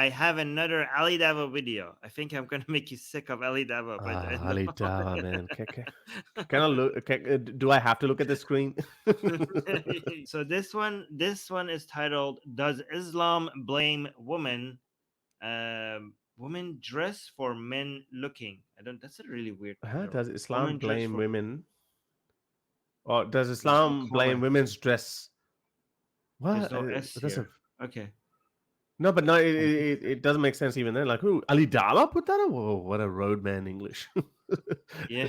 I have another Ali Dawah video. I think I'm gonna make you sick of Ali Dawah, but Ali Dawah, man. Can I look? Do I have to look at the screen? So this one is titled "Does Islam Blame Women? Women Dress for Men Looking." I don't. That's a really weird title. Does Islam Women dress blame for. women? Or does There's no Islam blame comma. women's dress? There's What? no S That's a here. Okay. no, but no, I think so. it doesn't make sense even then. Like, who? Ali Dawah put that up? Whoa, what a roadman English. Yeah.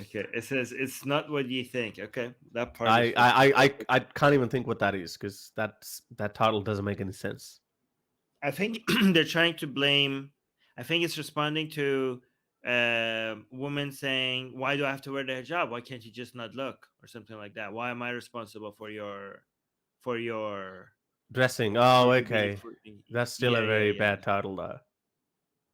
Okay. It says it's not what you think. Okay, that part is. I can't even think what that is because that title doesn't make any sense. I think they're trying to blame. I think it's responding to women saying, "Why do I have to wear the hijab? Why can't you just not look?" or something like that. Why am I responsible for your Dressing. for Oh, you being okay. for, That's still yeah, a yeah, very yeah, bad title, though.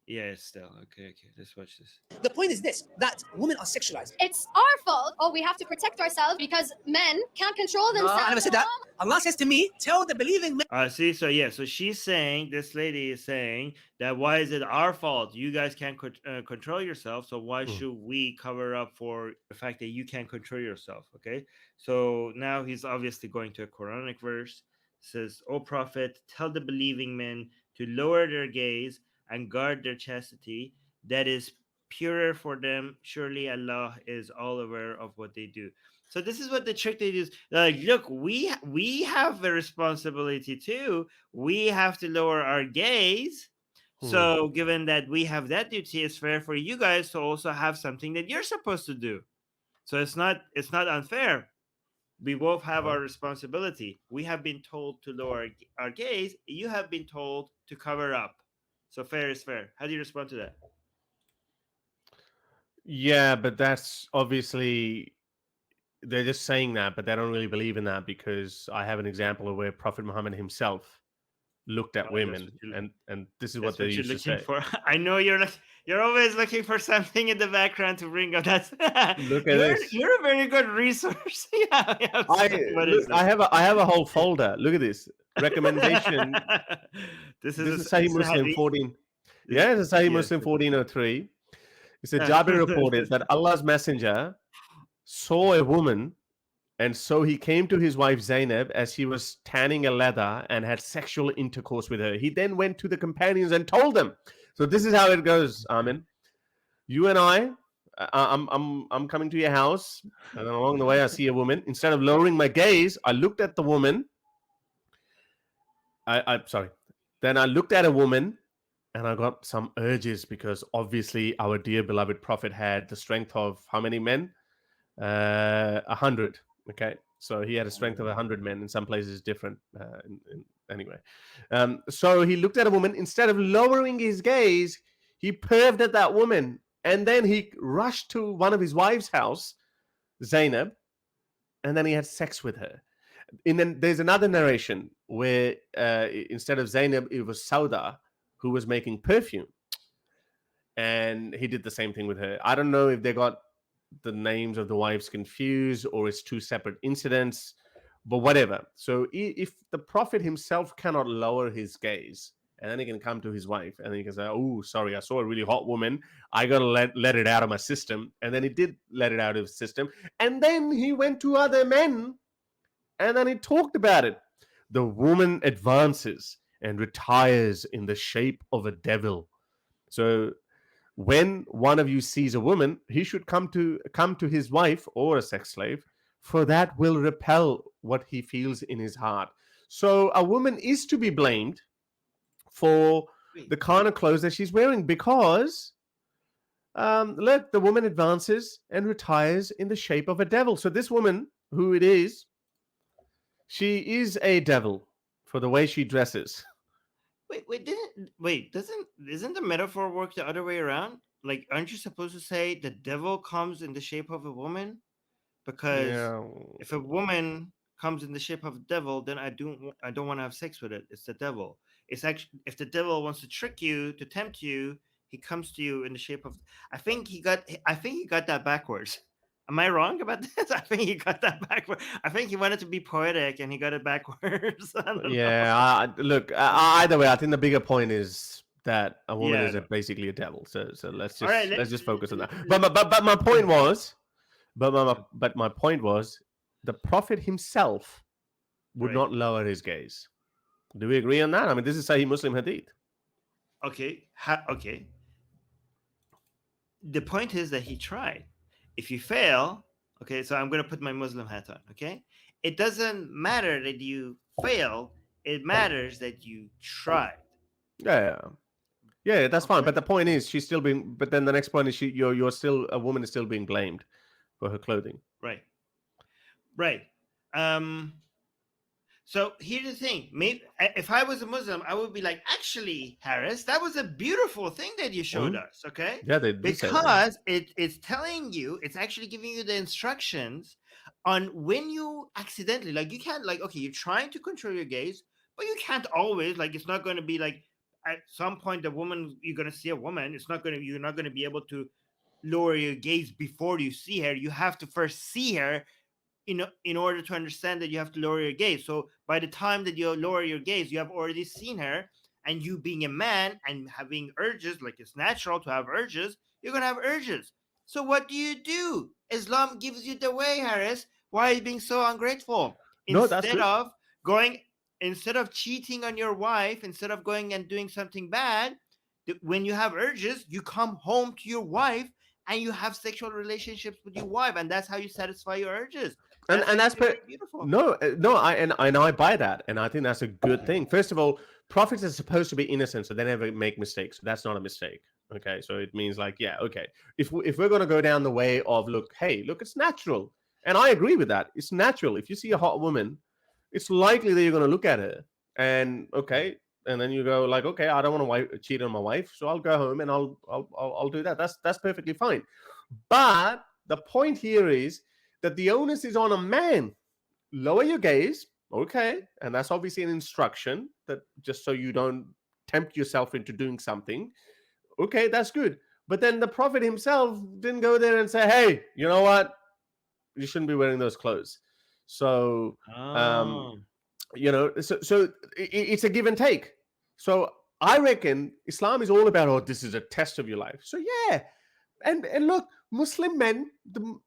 yeah. Still, okay. Let's watch this. The point is this, that women are sexualized. It's our fault. Oh, we have to protect ourselves because men can't control No, themselves. I never said that. Allah says to me, tell the believing men. See, so she's saying, this lady is saying that why is it our fault? You guys can't control yourself, so why should we cover up for the fact that you can't control yourself? Okay, so now he's obviously going to a Quranic verse. It says, "O Prophet, tell the believing men to lower their gaze and guard their chastity. That is purer for them. Surely Allah is all aware of what they do." So this is what the trick they do. They're like, look, we have a responsibility too. We have to lower our gaze. So given that we have that duty, it's fair for you guys to also have something that you're supposed to do. So it's not unfair. We both have our responsibility. We have been told to lower our gaze. You have been told to cover up. So fair is fair. How do you respond to that? Yeah, but that's obviously they're just saying that, but they don't really believe in that because I have an example of where Prophet Muhammad himself looked at women, and this is what they used to say. For. I know you're always looking for something in the background to bring up. That's Look at this. You're a very good resource. Yeah, I have a whole folder. Look at this recommendation. This is Sahih Muslim 14. Yeah, it's a Sahih Muslim 1403. It said Jabir reported that Allah's messenger saw a woman, and so he came to his wife Zainab as she was tanning a leather and had sexual intercourse with her. He then went to the companions and told them. So this is how it goes, Armin. You and I'm coming to your house, and along the way I see a woman. Instead of lowering my gaze, I looked at the woman. Then I looked at a woman, and I got some urges because obviously our dear beloved Prophet had the strength of how many men? 100. Okay, so he had a strength of 100 men. In some places different. Anyway, so he looked at a woman. Instead of lowering his gaze, he perved at that woman, and then he rushed to one of his wife's house, Zainab, and then he had sex with her. And then there's another narration where instead of Zainab, it was Sauda who was making perfume, and he did the same thing with her. I don't know if they got the names of the wives confused or it's two separate incidents, but whatever. So if the Prophet himself cannot lower his gaze, and then he can come to his wife and then he can say, "Oh, sorry, I saw a really hot woman. I gotta let it out of my system." And then he did let it out of his system, and then he went to other men and then he talked about it. The woman advances and retires in the shape of a devil. So when one of you sees a woman, he should come to his wife or a sex slave, for that will repel what he feels in his heart. So a woman is to be blamed for the kind of clothes that she's wearing because look, the woman advances and retires in the shape of a devil. So this woman, who it is, she is a devil for the way she dresses. Isn't the metaphor work the other way around? Like, aren't you supposed to say the devil comes in the shape of a woman? Because if a woman comes in the shape of a devil, then I don't want to have sex with it. It's the devil. It's actually, if the devil wants to trick you, to tempt you, he comes to you in the shape of. I think he got that backwards. Am I wrong about this? I think he got that backward. I think he wanted to be poetic and he got it backwards. I don't know. Yeah, look, either way, I think the bigger point is that a woman Yeah, is no. basically a devil. So let's All just right, let's just focus on that. But my point was, but my point was, the Prophet himself would Right. not lower his gaze. Do we agree on that? I mean, this is Sahih Muslim hadith. Okay. Okay. The point is that he tried. If you fail, okay, so I'm going to put my Muslim hat on, okay? It doesn't matter that you fail. It matters that you tried. Yeah, that's fine. Okay. But the point is, she's still being. But then the next point is, you're still, a woman is still being blamed for her clothing. Right. So here's the thing. Maybe if I was a Muslim, I would be like, actually, Harris, that was a beautiful thing that you showed us, okay? Yeah, they do say that. Because it's telling you, it's actually giving you the instructions on when you accidentally, like, you can't, like, okay, you're trying to control your gaze, but you can't always, like, it's not going to be like at some point the woman, you're going to see a woman, you're not going to be able to lower your gaze before you see her. You have to first see her in order to understand that you have to lower your gaze. So by the time that you lower your gaze, you have already seen her, and you being a man and having urges, like it's natural to have urges, you're going to have urges. So what do? Islam gives you the way, Harris. Why are you being so ungrateful? No, that's good. Instead of cheating on your wife, instead of going and doing something bad, when you have urges, you come home to your wife and you have sexual relationships with your wife, and that's how you satisfy your urges. And that's beautiful. No, I buy that, and I think that's a good thing. First of all, prophets are supposed to be innocent, so they never make mistakes. So that's not a mistake. Okay, so it means like, yeah, okay. If we're going to go down the way of look, it's natural, and I agree with that. It's natural. If you see a hot woman, it's likely that you're going to look at her, and okay, and then you go like, okay, I don't want to cheat on my wife, so I'll go home and I'll do that. That's perfectly fine. But the point here is that the onus is on a man. Lower your gaze, okay, and that's obviously an instruction that just so you don't tempt yourself into doing something. Okay, that's good. But then the Prophet himself didn't go there and say, hey, you know what? You shouldn't be wearing those clothes. So, so it's a give and take. So I reckon Islam is all about, oh, this is a test of your life. So yeah, and look, Muslim men, the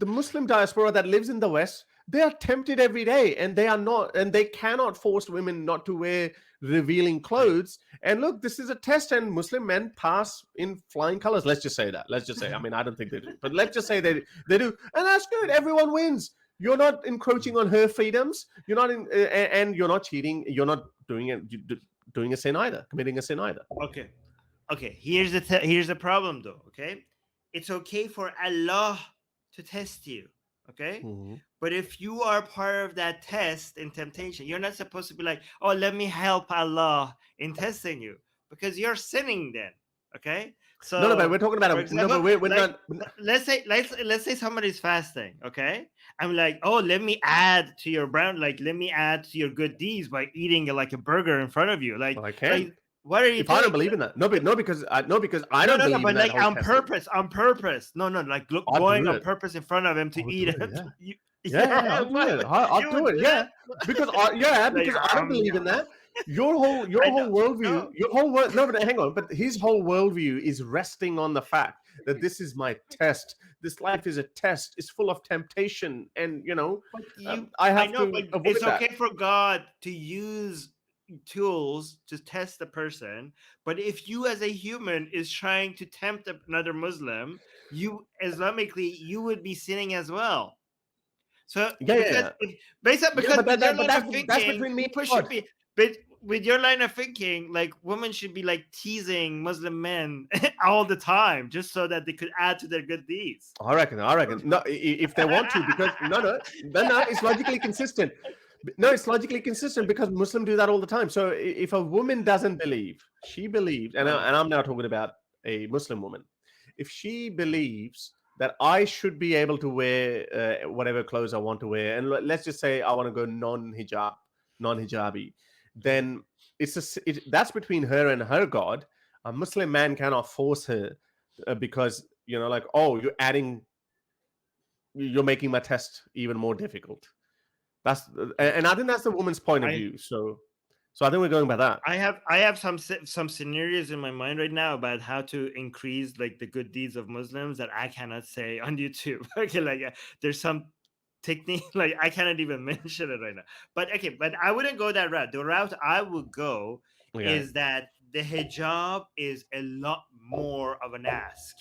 Muslim diaspora that lives in the West, they are tempted every day, and they cannot force women not to wear revealing clothes. And look, this is a test, and Muslim men pass in flying colors. Let's just say that. I mean, I don't think they do, but let's just say they do, and that's good. Everyone wins. You're not encroaching on her freedoms. You're not and you're not cheating. You're not doing a sin either, committing a sin either. Okay. Here's the problem, though. Okay, it's okay for Allah to test you. Okay, but if you are part of that test in temptation, you're not supposed to be like, oh, let me help Allah in testing you, because you're sinning then. Okay, so no, but we're talking about example, we're like, not. Let's say somebody's fasting. Okay, I'm like, oh, let me add to your good deeds by eating like a burger in front of you. Like, well, I can. Like, what are you? If I don't believe in that, because I don't believe but in like that. on purpose. No, like going on purpose in front of him to eat it. I'll do it. Yeah, because I don't believe in that. Your whole worldview, No, but hang on. But his whole worldview is resting on the fact that this is my test. This life is a test. It's full of temptation, and I have to. But it's okay for God to use tools to test the person, but if you as a human is trying to tempt another Muslim, you Islamically you would be sinning as well. So that's between me and God. But with your line of thinking, like women should be like teasing Muslim men all the time just so that they could add to their good deeds. I reckon. No, if they want to, because no, it's logically consistent. No, it's logically consistent because Muslims do that all the time. So if a woman doesn't believe, she believes, and I'm now talking about a Muslim woman, if she believes that I should be able to wear whatever clothes I want to wear, and let's just say I want to go non-hijabi, then that's between her and her God. A Muslim man cannot force her because you're adding you're making my test even more difficult. And I think that's the woman's point of view. So I think we're going by that. I have some scenarios in my mind right now about how to increase like the good deeds of Muslims that I cannot say on YouTube. Okay, like there's some technique like I cannot even mention it right now. But I wouldn't go that route. The route I would go is that the hijab is a lot more of an ask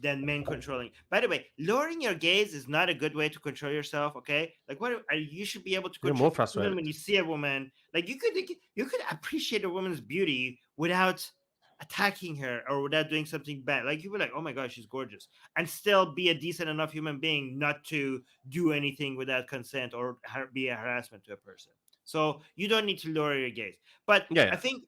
than men controlling. By the way, lowering your gaze is not a good way to control yourself. Okay, like you should be able to control. You're more frustrated when you see a woman. Like you could appreciate a woman's beauty without attacking her or without doing something bad. Like you'd be like, oh my gosh, she's gorgeous, and still be a decent enough human being not to do anything without consent or be a harassment to a person. So you don't need to lower your gaze. But I think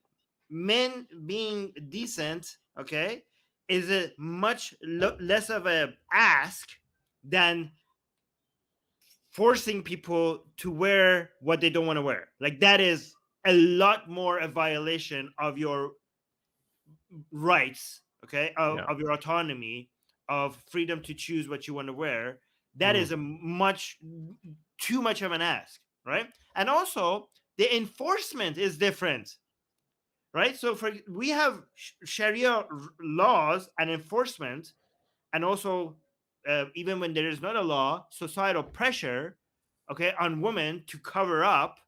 men being decent, okay, is a much less of a ask than forcing people to wear what they don't want to wear. Like that is a lot more a violation of your rights, okay, of your autonomy, of freedom to choose what you want to wear. That is too much of an ask, right? And also the enforcement is different. Right, so we have Sharia laws and enforcement, and also even when there is not a law, societal pressure, okay, on women to cover up.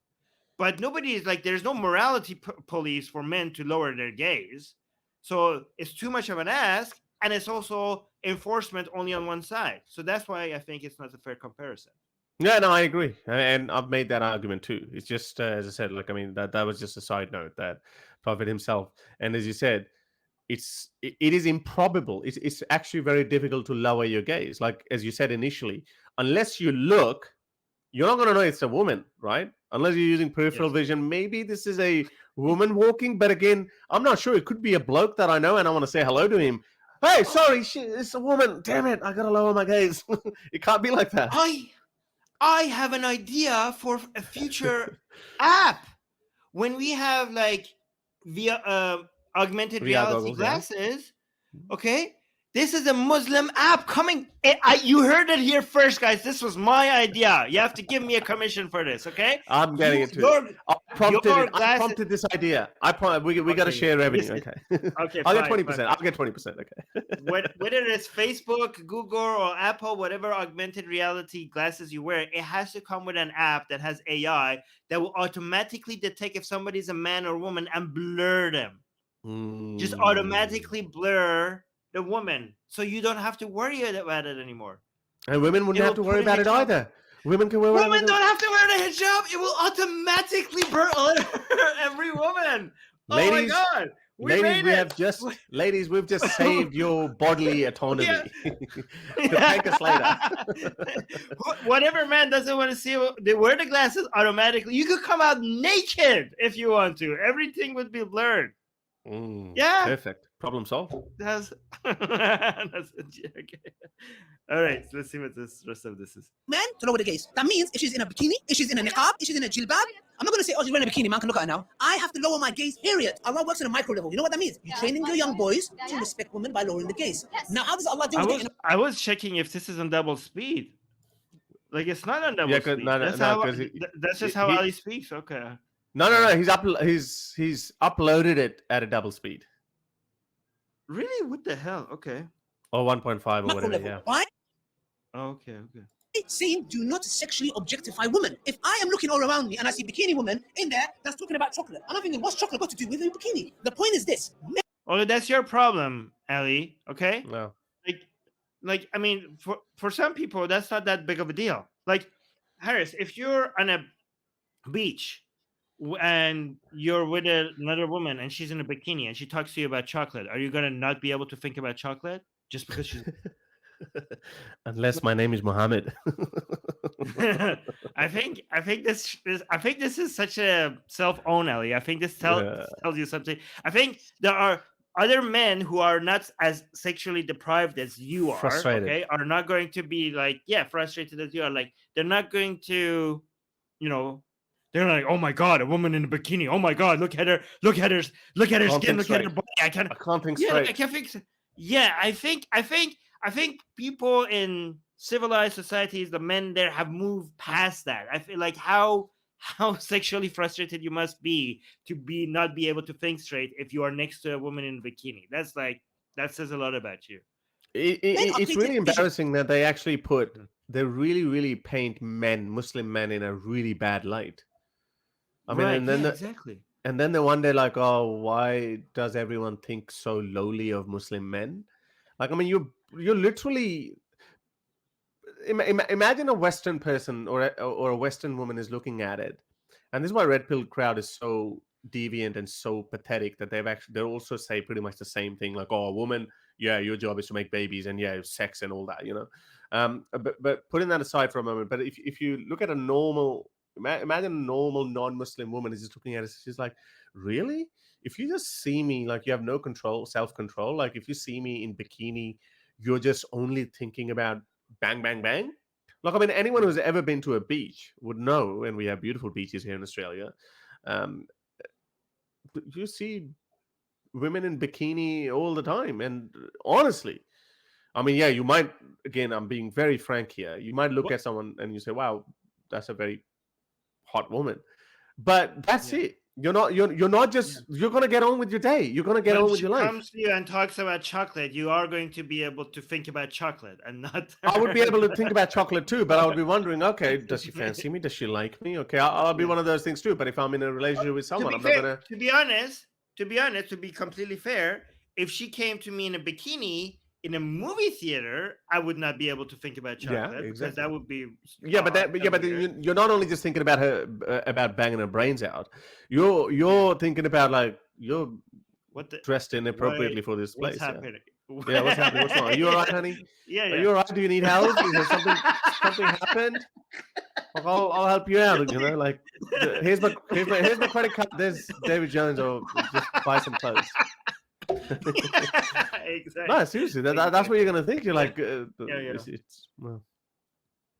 But nobody is like, there's no morality police for men to lower their gaze. So it's too much of an ask, and it's also enforcement only on one side. So that's why I think it's not a fair comparison. Yeah, no, I agree, and I've made that argument too. It's just as I said, like I mean that was just a side note that Prophet himself, and as you said, it is improbable. It's actually very difficult to lower your gaze. Like as you said initially, unless you look, you're not going to know it's a woman, right? Unless you're using peripheral vision. Maybe this is a woman walking, but again, I'm not sure. It could be a bloke that I know, and I want to say hello to him. Hey, sorry, it's a woman. Damn it, I got to lower my gaze. It can't be like that. I have an idea for a future app when we have like via augmented reality glasses. Okay, this is a Muslim app coming. You heard it here first, guys. This was my idea. You have to give me a commission for this, okay? I'm getting it too. I prompted this idea. We got to share revenue. Okay. Okay. I'll get 20%. I'll get 20%. Okay. Whether it's Facebook, Google, or Apple, whatever augmented reality glasses you wear, it has to come with an app that has AI that will automatically detect if somebody's a man or woman and blur them. Just automatically blur the woman, so you don't have to worry about it anymore. And women wouldn't have to worry about it either. Women can wear. Women don't have to wear the hijab. It will automatically blur every woman. Ladies, oh my god! Ladies, we've just saved your bodily autonomy. Thank us later. Whatever man doesn't want to see, they wear the glasses automatically. You could come out naked if you want to. Everything would be blurred. Yeah, perfect. Problem solved. That's okay. All right, so let's see what this rest of this is. Man, to lower the gaze. That means if she's in a bikini, if she's in a niqab, if she's in a jilbab, I'm not going to say, oh, she's wearing a bikini, man can look at her now. I have to lower my gaze, period. Allah works on a micro level. You know what that means? You're training your young boys to respect women by lowering the gaze. Now, how does Allah deal with it? I was checking if this is on double speed. Like, it's not on double speed. That's just how Ali speaks. Okay. No. He's uploaded it at a double speed. Really? What the hell? Okay. Or 1.5 or whatever. Yeah. Why? Oh, okay. Saying do not sexually objectify women. If I am looking all around me and I see bikini women in there, that's talking about chocolate. I'm thinking, what's chocolate got to do with a bikini? The point is this. Oh, that's your problem, Ali. Okay. No. Like I mean, for some people, that's not that big of a deal. Like, Harris, if you're on a beach and you're with another woman and she's in a bikini and she talks to you about chocolate, are you gonna not be able to think about chocolate just because she's unless my name is Mohammed? I think this is such a self-own, Ellie. I think this tells you something. I think there are other men who are not as sexually deprived as you are, okay, are not going to be like, frustrated as you are. Like, they're not going to, they're like, oh my god, a woman in a bikini. Oh my god, look at her skin, look at her body. I can't think straight. I can't think. Yeah, I think people in civilized societies, the men there have moved past that. I feel like how sexually frustrated you must be to not be able to think straight if you are next to a woman in a bikini. That's like, that says a lot about you. It's really embarrassing that they actually they really paint Muslim men in a really bad light. I mean, Right, and then exactly. and then they wonder like, oh, why does everyone think so lowly of Muslim men? Like, I mean, you're literally imagine a Western person or a Western woman is looking at it, and this is why Red Pill crowd is so deviant and so pathetic that they also say pretty much the same thing, like, oh, a woman, yeah, your job is to make babies and yeah, sex and all that, you know. But putting that aside for a moment, but if you look at a normal, imagine a normal non-Muslim woman is just looking at it, she's like, really? If you just see me, like, you have no self-control, like if you see me in bikini, you're just only thinking about bang, bang, bang. Like, I mean, anyone who's ever been to a beach would know, and we have beautiful beaches here in Australia. You see women in bikini all the time, and honestly, I mean, yeah, you might. Again, I'm being very frank here. You might look at someone and you say, "Wow, that's a very hot woman," but that's it. You're not just you're gonna get on with your day. You're gonna get on with your life. When she comes to you and talks about chocolate, you are going to be able to think about chocolate and not. I would be able to think about chocolate too, but I would be wondering, okay, does she fancy me? Does she like me? Okay, I'll be one of those things too. But if I'm in a relationship with someone, I'm not gonna. To be honest, to be completely fair, if she came to me in a bikini in a movie theater, I would not be able to think about chocolate because that would be you're not only just thinking about her about banging her brains out. You're thinking about like you're dressed inappropriately for this place. What's happening? Yeah, what's happening? What's wrong? Are you all right, honey? Yeah. Are you all right? Do you need help? Is there something happened? Like, I'll help you out. You know, like here's my credit card. There's David Jones, or just buy some clothes. Exactly. No, seriously, that's what you're gonna think. You're like, well.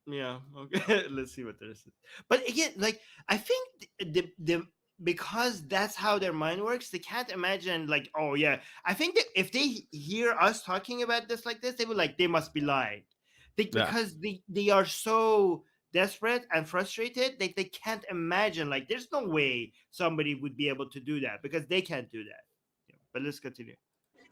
Yeah. Okay. Let's see what there is. But again, like, I think the because that's how their mind works, they can't imagine like, oh yeah. I think that if they hear us talking about this like this, they would like, they must be lying. Because they are so desperate and frustrated, they can't imagine, like, there's no way somebody would be able to do that because they can't do that. But let's continue.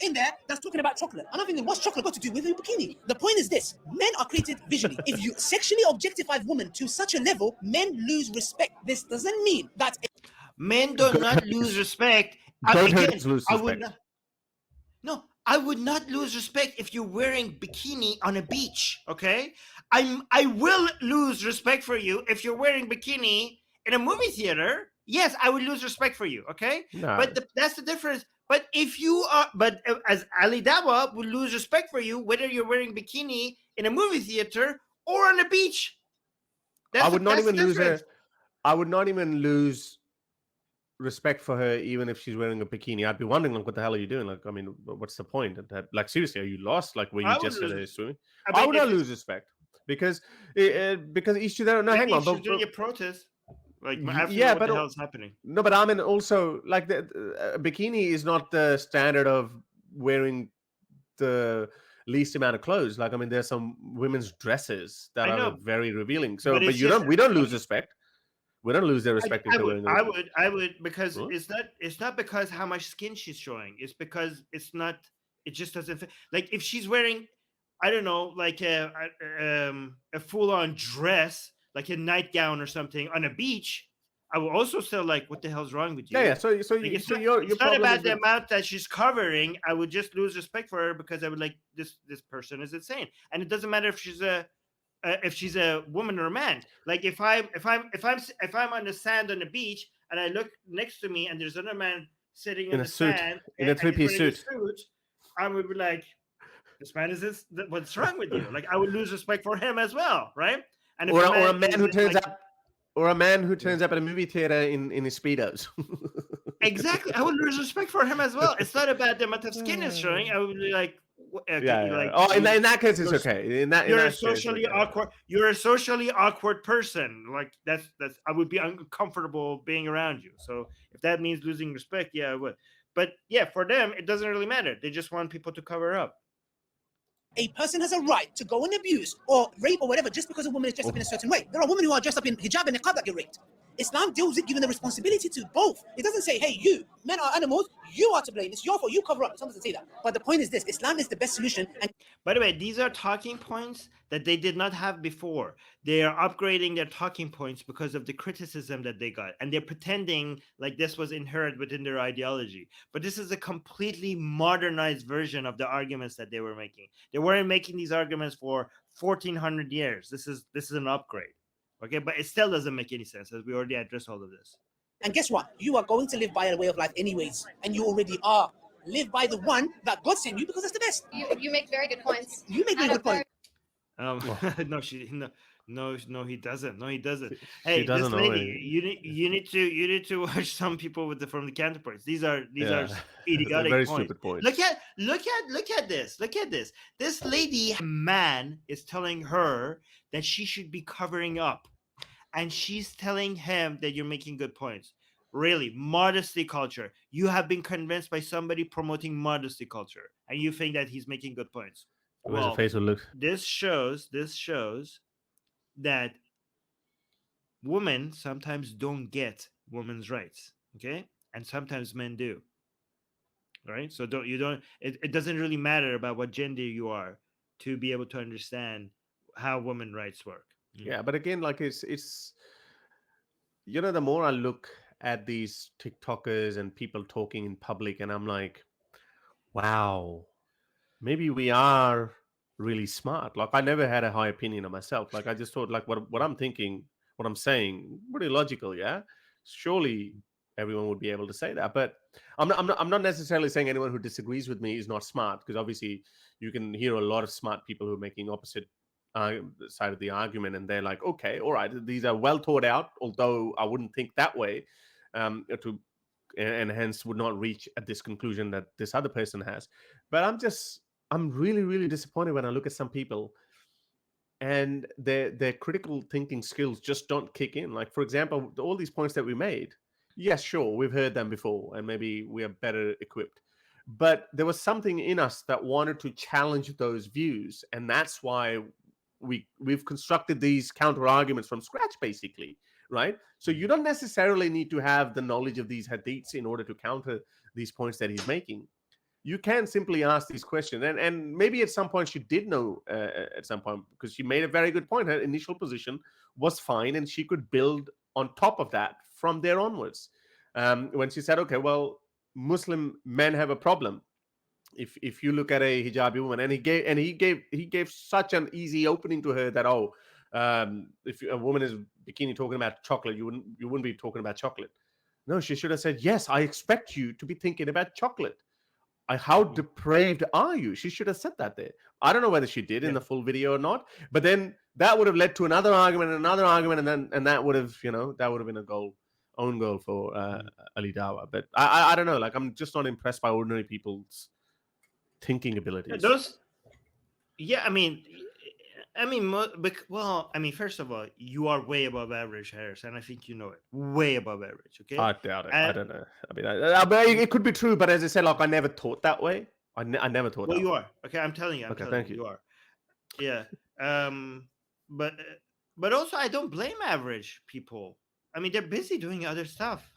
In there, that's talking about chocolate. And I'm thinking, what's chocolate got to do with a bikini? The point is this: men are created visually. If you sexually objectify women to such a level, men lose respect. This doesn't mean that men do not lose respect. Lose respect. I would not lose respect if you're wearing bikini on a beach. Okay, I will lose respect for you if you're wearing bikini in a movie theater. Yes, I would lose respect for you. Okay, no. But that's the difference. But if you are, as Ali Dawah would lose respect for you, whether you're wearing bikini in a movie theater or on a beach. I would not even lose respect for her, even if she's wearing a bikini. I'd be wondering, like, what the hell are you doing? Like, I mean, what's the point? Like, seriously, are you lost? Like, were you just swimming? I would not lose respect because each to their own. No, hang on, but doing a protest. Like, what the hell is happening? No, but I mean, also, like, the bikini is not the standard of wearing the least amount of clothes. Like, I mean, there's some women's dresses that are very revealing. So, but we don't lose respect. We don't lose their respect. I would, because it's not because how much skin she's showing. It's because it just doesn't fit. Like, if she's wearing, I don't know, like a full-on dress, like a nightgown or something on a beach, I will also say, like, what the hell's wrong with you? Yeah. So it's not about the amount that she's covering. I would just lose respect for her because I would like, this person is insane, and it doesn't matter if she's a woman or a man. Like, if I'm on the sand on the beach and I look next to me and there's another man sitting in the sand in a three-piece suit, I would be like, this man is what's wrong with you? Like, I would lose respect for him as well, right? And or a man who turns up, or a man who turns up at a movie theater in his Speedos. Exactly, I would lose respect for him as well. It's not about the amount of skin is showing. I would be like, okay, like, oh, in that case, it's okay. You're a socially awkward. You're a socially awkward person. Like, that's. I would be uncomfortable being around you. So if that means losing respect, yeah, I would. But yeah, for them, it doesn't really matter. They just want people to cover up. a person has a right to go and abuse or rape or whatever just because a woman is dressed up in a certain way. There are women who are dressed up in hijab and niqab that get raped. Islam deals with giving the responsibility to both. It doesn't say, hey, you, men are animals, you are to blame. It's your fault, you cover up. Islam doesn't say that. But the point is this, Islam is the best solution. And by the way, these are talking points that they did not have before. They are upgrading their talking points because of the criticism that they got. And they're pretending like this was inherent within their ideology. But this is a completely modernized version of the arguments that they were making. They weren't making these arguments for 1400 years. This is an upgrade. Okay, but it still doesn't make any sense, as we already addressed all of this. And guess what? You are going to live by a way of life anyways. And you already are. Live by the one that God sent you because that's the best. You make very good points. You make very good points. No, he doesn't. No, he doesn't. She Hey, doesn't this know lady, you need to watch some people from the counterparts. These are idiotic very points. stupid points. Look at this. Look at this. This lady man is telling her that she should be covering up, and she's telling him that you're making good points. Really, modesty culture. You have been convinced by somebody promoting modesty culture, and you think that he's making good points. Where's the face will look? This shows that women sometimes don't get women's rights, okay? And sometimes men do. Right? So it doesn't really matter about what gender you are to be able to understand how women rights work. Yeah, but again, like it's the more I look at these TikTokers and people talking in public, and I'm like, wow, maybe we are really smart. Like I never had a high opinion of myself. Like I just thought, like what I'm thinking, what I'm saying, pretty logical. Yeah, surely everyone would be able to say that. But I'm not necessarily saying anyone who disagrees with me is not smart, because obviously you can hear a lot of smart people who are making opposite side of the argument, and they're like, okay, all right, these are well thought out, although I wouldn't think that way, and hence would not reach at this conclusion that this other person has. But I'm really, really disappointed when I look at some people and their critical thinking skills just don't kick in. Like, for example, all these points that we made, yes, sure, we've heard them before and maybe we are better equipped, but there was something in us that wanted to challenge those views, and that's why we've constructed these counter arguments from scratch, basically, right? So you don't necessarily need to have the knowledge of these hadiths in order to counter these points that he's making. You can simply ask these questions, and maybe at some point she did know at some point, because she made a very good point. Her initial position was fine, and she could build on top of that from there onwards. When she said, okay, well, Muslim men have a problem. If you look at a hijabi woman, and he gave such an easy opening to her that, if a woman is bikini talking about chocolate, you wouldn't be talking about chocolate. No, she should have said, yes, I expect you to be thinking about chocolate. How depraved are you? She should have said that there. I don't know whether she did in the full video or not, but then that would have led to another argument, and that would have been a own goal for Ali Dawah. But I don't know. Like, I'm just not impressed by ordinary people's thinking abilities. First of all, you are way above average, Harris, and I think you know it. Way above average, okay? I doubt it. I don't know. I mean, it could be true, but as I said, like, I never thought that way. I never thought that way. Well, you are. Okay, I'm telling you. Thank you. You are. Yeah. But also, I don't blame average people. I mean, they're busy doing other stuff,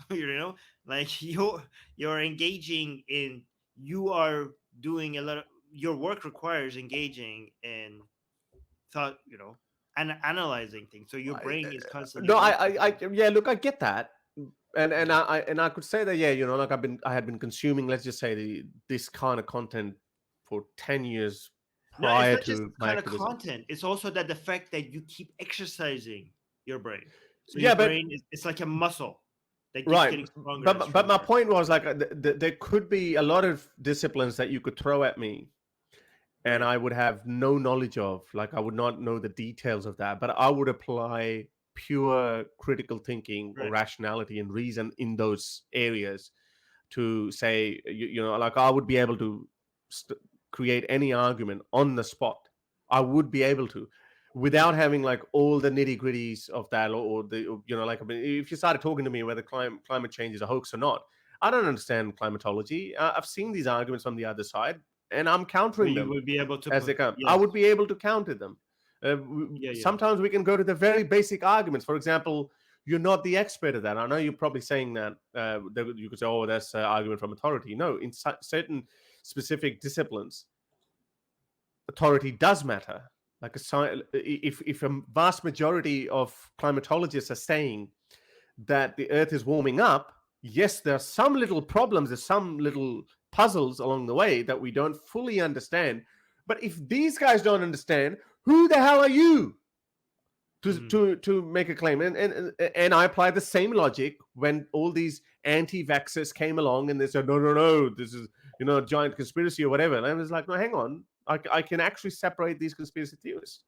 like you're engaging in, you are doing a lot of, your work requires engaging in thought, and analyzing things. So your brain is constantly. No, look, I get that. And I could say that, like I had been consuming, let's just say, this kind of content for 10 years prior it's not to just my kind activism. of content. It's also that the fact that you keep exercising your brain. So Yeah, your but brain is like a muscle that keeps right. getting stronger. But my point was, like, there could be a lot of disciplines that you could throw at me, and I would have no knowledge of. Like, I would not know the details of that, but I would apply pure critical thinking or rationality and reason in those areas to say, like, I would be able to create any argument on the spot. I would be able to, without having like all the nitty gritties of that, or the, like, I mean, if you started talking to me whether climate change is a hoax or not, I don't understand climatology. I've seen these arguments on the other side. and I'm countering you them would be able to as they come. I yes. would be able to counter them. Yeah. Sometimes we can go to the very basic arguments. For example, you're not the expert at that. I know you're probably saying that you could say, "Oh, that's an argument from authority." No, in certain specific disciplines, authority does matter. Like if a vast majority of climatologists are saying that the Earth is warming up, yes, there are some little problems, there's some little puzzles along the way that we don't fully understand. But if these guys don't understand, who the hell are you to make a claim? And I apply the same logic when all these anti-vaxxers came along and they said, no, this is a giant conspiracy or whatever. And I was like, no, hang on, I can actually separate these conspiracy theorists.